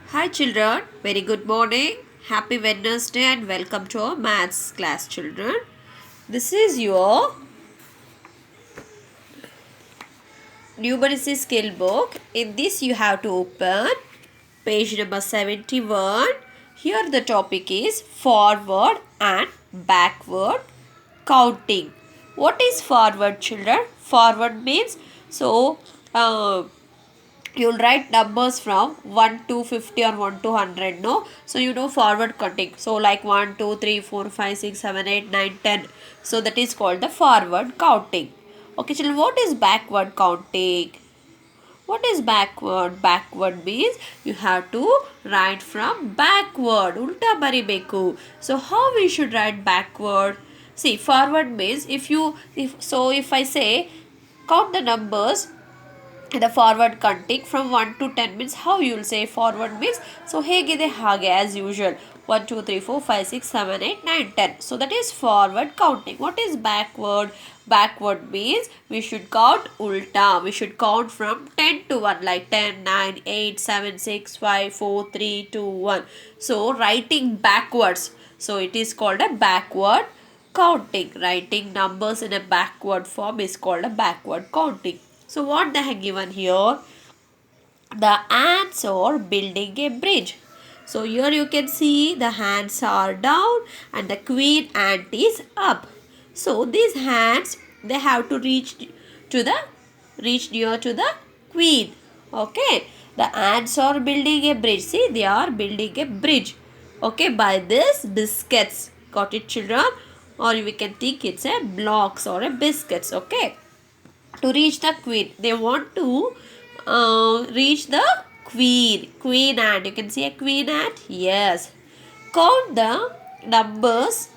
Hi children, very good morning. Happy Wednesday and welcome to our maths class children. This is your numeracy skill book. In this you have to open page number 71. Here the topic is forward and backward counting. What is forward children? Forward means uh, you'll write numbers from 1 to 50 or 1 to 100, no? So you know forward counting, so like 1 2 3 4 5 6 7 8 9 10. So that is called the forward counting. Okay children, what is backward counting? What is backward? Backward means you have to write from backward. Ulta baribeku. So how we should write backward? See, forward means if I say count the numbers the forward counting from 1 to 10 means how you will say forward means so hegide hage as usual 1 2 3 4 5 6 7 8 9 10. So that is forward counting. What is backward? Backward means we should count ulta. We should count from 10 to 1 like 10 9 8 7 6 5 4 3 2 1. So writing backwards. So it is called a backward counting. Writing numbers in a backward form is called a backward counting. So what they have given here? The ants are building a bridge. So here you can see the ants are down and the queen ant is up. So these ants they have to reach near to the queen. Okay. The ants are building a bridge. See, they are building a bridge. Okay, by this biscuits. Got it children? Or we can think it's a blocks or a biscuits. Okay, to reach the queen, they want to reach the queen ant. You can see a queen ant. Yes, count the numbers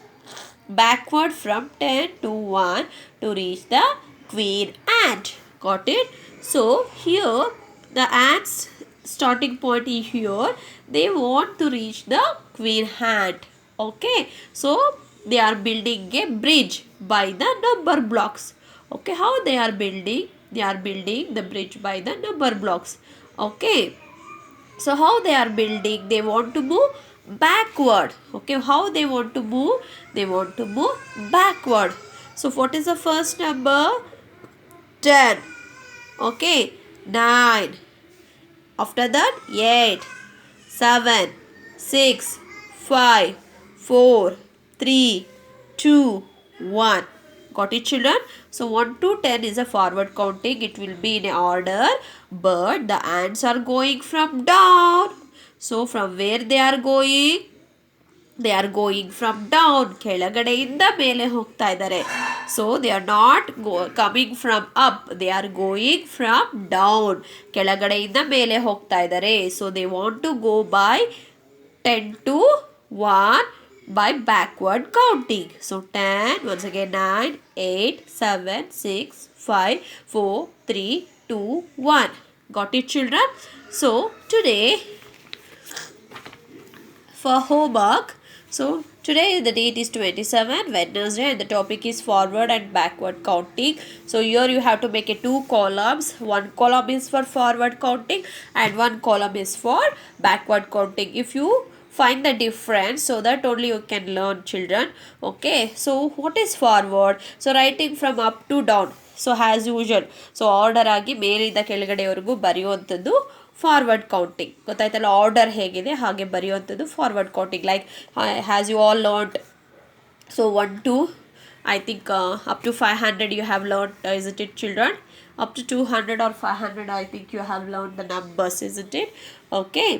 backward from 10 to 1 to reach the queen ant. Got it? So here the ants starting point is here. They want to reach the queen ant. Okay, so they are building a bridge by the number blocks. Okay, how they are building? They are building the bridge by the number blocks. Okay, so how they are building? They want to move backward. Okay, how they want to move? They want to move backward. So what is the first number? 10. Okay, 9. After that 8, 7, 6, 5, 4, 3, 2, 1. Got it children? So 1 to 10 is a forward counting. It will be in order, but the ants are going from down. So from where they are going? They are going from down. ಕೆಳಗಡೆಯಿಂದ ಮೇಲೆ ಹೋಗ್ತಾ ಇದ್ದಾರೆ. So they are not coming from up. They are going from down. ಕೆಳಗಡೆಯಿಂದ ಮೇಲೆ ಹೋಗ್ತಾ ಇದ್ದಾರೆ. So they want to go by 10 to 1 by backward counting. So 10, once again 9, 8, 7, 6, 5, 4, 3, 2, 1. Got it children? So today for homework, so today the date is 27 Wednesday and the topic is forward and backward counting. So here you have to make a 2 columns. One column is for forward counting and one column is for backward counting. If you find the difference, so that only you can learn children. Okay, so what is forward? So writing from up to down. So as usual, so order ಆಗಿ ಮೇಲಿಂದ ಕೆಳಗಡೆವರೆಗೂ ಬರೆಯುವಂಥದ್ದು forward counting. ಗೊತ್ತಾಯ್ತಲ್ಲ, order ಹೇಗಿದೆ ಹಾಗೆ ಬರೆಯುವಂಥದ್ದು forward counting. Like has you all learned. So 1 to I think up to 500 you have learned, isn't it children? Up to 200 or 500 I think you have learned the numbers, isn't it? Okay,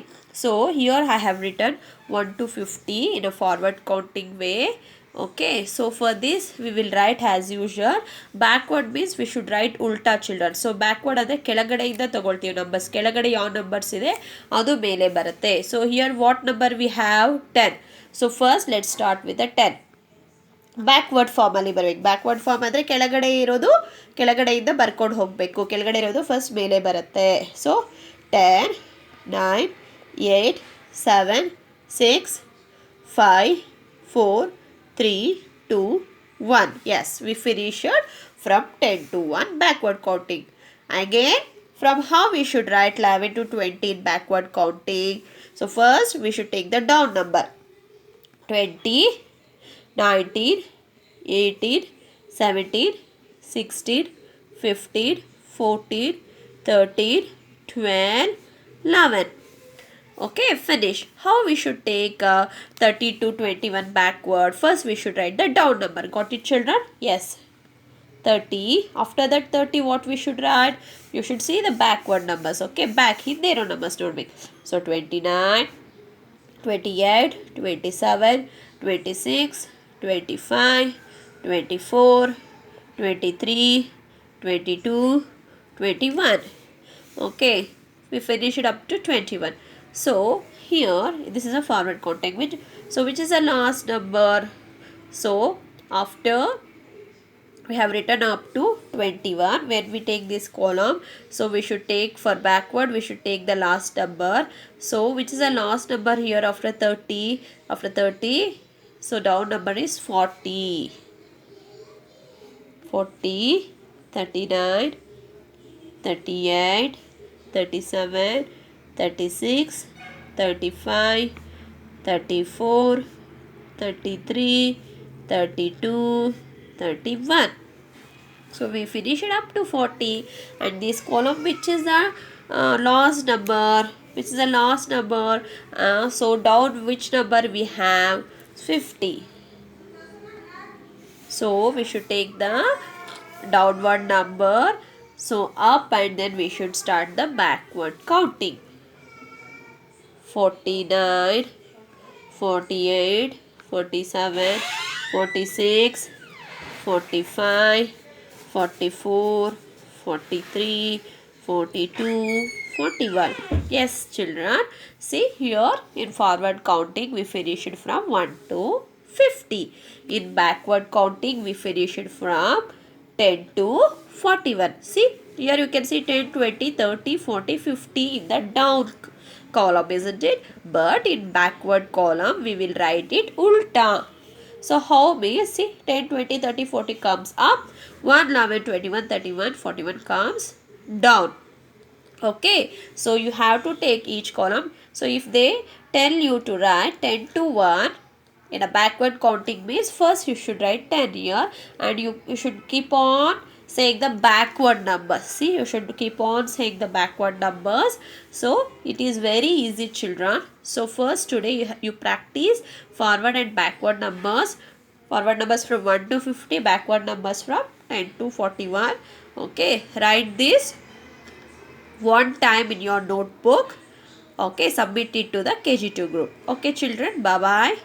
so here I have written 1 to 50 in a forward counting way. Okay, so for this we will write as usual. Backward means we should write ulta children. So backward ಅಂದರೆ ಕೆಳಗಡೆಯಿಂದ ತಗೊಳ್ತೀವಿ numbers. ಕೆಳಗಡೆ ಯಾವ numbers ಇದೆ ಅದು ಮೇಲೆ ಬರುತ್ತೆ. So here what number we have? 10. So first let's start with the 10. Backward ಫಾರ್ಮಲ್ಲಿ ಬರಬೇಕು. ಬ್ಯಾಕ್ವರ್ಡ್ ಫಾರ್ಮ್ ಅಂದರೆ ಕೆಳಗಡೆ ಇರೋದು ಕೆಳಗಡೆಯಿಂದ ಬರ್ಕೊಂಡು ಹೋಗಬೇಕು. ಕೆಳಗಡೆ ಇರೋದು ಫಸ್ಟ್ ಮೇಲೆ ಬರುತ್ತೆ. So 10, 9, 8, 7, 6, 5, 4, 3, 2, 1. Yes, we finished from 10 to 1 backward counting. Again from how we should write 11 to 20 in backward counting. So first we should take the down number. 20, 19, 18, 17, 16, 15, 14, 13, 12, 11. Okay, finish. How we should take 30 to 21 backward? First we should write the down number. Got it, children? Yes. 30. After that 30, what we should write? You should see the backward numbers. Okay, back in their numbers don't make. So 29, 28, 27, 26, 25, 24, 23, 22, 21. Okay, we finish it up to 21. So here this is a forward counting, which is the last number. So after we have written up to 21, when we take this column, so we should take for backward, we should take the last number. So which is the last number here after 30? After 30, so down number is 40. 40, 39, 38, 37, 36, 35, 34, 33, 32, 31. So we finish it up to 40, and this column which is the last number, so down which number we have? 50. So we should take the downward number, so up, and then we should start the backward counting. 49, 48, 47, 46, 45, 44, 43, 42, 41. Yes, children. See here in forward counting we finish it from 1 to 50. In backward counting we finish it from 10 to 41. See here you can see 10, 20, 30, 40, 50 in the down column, isn't it? But in backward column we will write it ulta. So how we see 10, 20, 30, 40 comes up, 1, 11, 21, 31, 41 comes down. Okay, so you have to take each column. So if they tell you to write 10 to 1 in a backward counting means first you should write 10 here, and you should keep on saying the backward numbers. See, you should keep on saying the backward numbers. So it is very easy, children. So first today you practice forward and backward numbers. Forward numbers from 1 to 50, backward numbers from 10 to 41. Okay, write this one time in your notebook. Okay, submit it to the KG2 group. Okay, children, bye bye.